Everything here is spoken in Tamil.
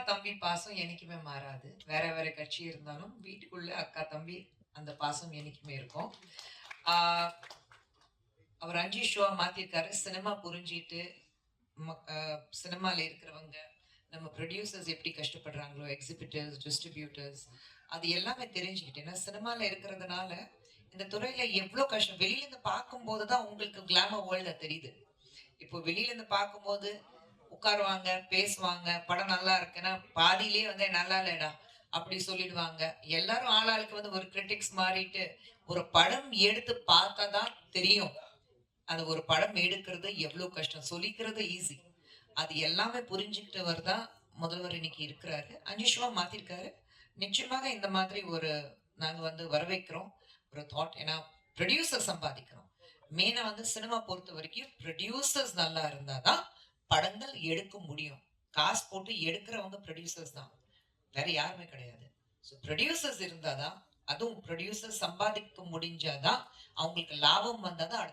தம்பி பாசம் என்னைக்குமே மாறாது. வேற வேற கட்சி இருந்தாலும் வீட்டுக்குள்ள அக்கா தம்பி அந்த பாசம் என்னைக்குமே இருக்கும். ஆ அவர் 5 ஷோவா மாத்திருக்காரு. சினிமா புரிஞ்சிட்டு சினிமால இருக்கிறவங்க, நம்ம ப்ரொடியூசர்ஸ் எப்படி கஷ்டப்படுறாங்களோ, எக்ஸிபிட்டர்ஸ், டிஸ்ட்ரிபியூட்டர்ஸ் அது எல்லாமே தெரிஞ்சுக்கிட்டு. ஏன்னா சினிமால இருக்கிறதுனால இந்த துறையில எவ்ளோ கஷ்டம் வெளியில இருந்து பார்க்கும்போது தான் உங்களுக்கு கிளாமர் வேர்ல்ட்ல தெரியுது. இப்போ வெளியில இருந்து பார்க்கும்போது உட்காருவாங்க, பேசுவாங்க, படம் நல்லா இருக்குன்னா பாதியிலேயே வந்து நல்லா இல்லடா அப்படி சொல்லிடுவாங்க. எல்லாரும் ஆளாளுக்கு வந்து ஒரு கிரிட்டிக்ஸ் மாறிட்டு ஒரு படம் எடுத்து பார்த்தா தான் தெரியும். அது ஒரு படம் எடுக்கிறது எவ்வளவு கஷ்டம். சொல்லிக்கிறது ஈஸி. அது எல்லாமே புரிஞ்சுக்கிட்டவர் தான் முதல்வர் இன்னைக்கு இருக்கிறாரு. 5 ஷோவா மாத்திருக்காரு. நிச்சயமாக இந்த மாதிரி ஒரு நாங்க வந்து வரவேற்கிறோம். ஒரு தாட். ஏன்னா ப்ரொடியூசர் சம்பாதிக்கிறோம். மெயினா வந்து சினிமா பொறுத்த வரைக்கும் ப்ரொடியூசர்ஸ் நல்லா இருந்தா தான் படங்கள் எடுக்க முடியும். காசு போட்டு எடுக்கிறவங்க ப்ரொடியூசர்ஸ் தான். வேற யாருமே கிடையாது. ஸோ ப்ரொடியூசர்ஸ் இருந்தா தான், அதுவும் ப்ரொடியூசர் சம்பாதிக்க முடிஞ்சாதான், அவங்களுக்கு லாபம் வந்தா தான் அடுத்த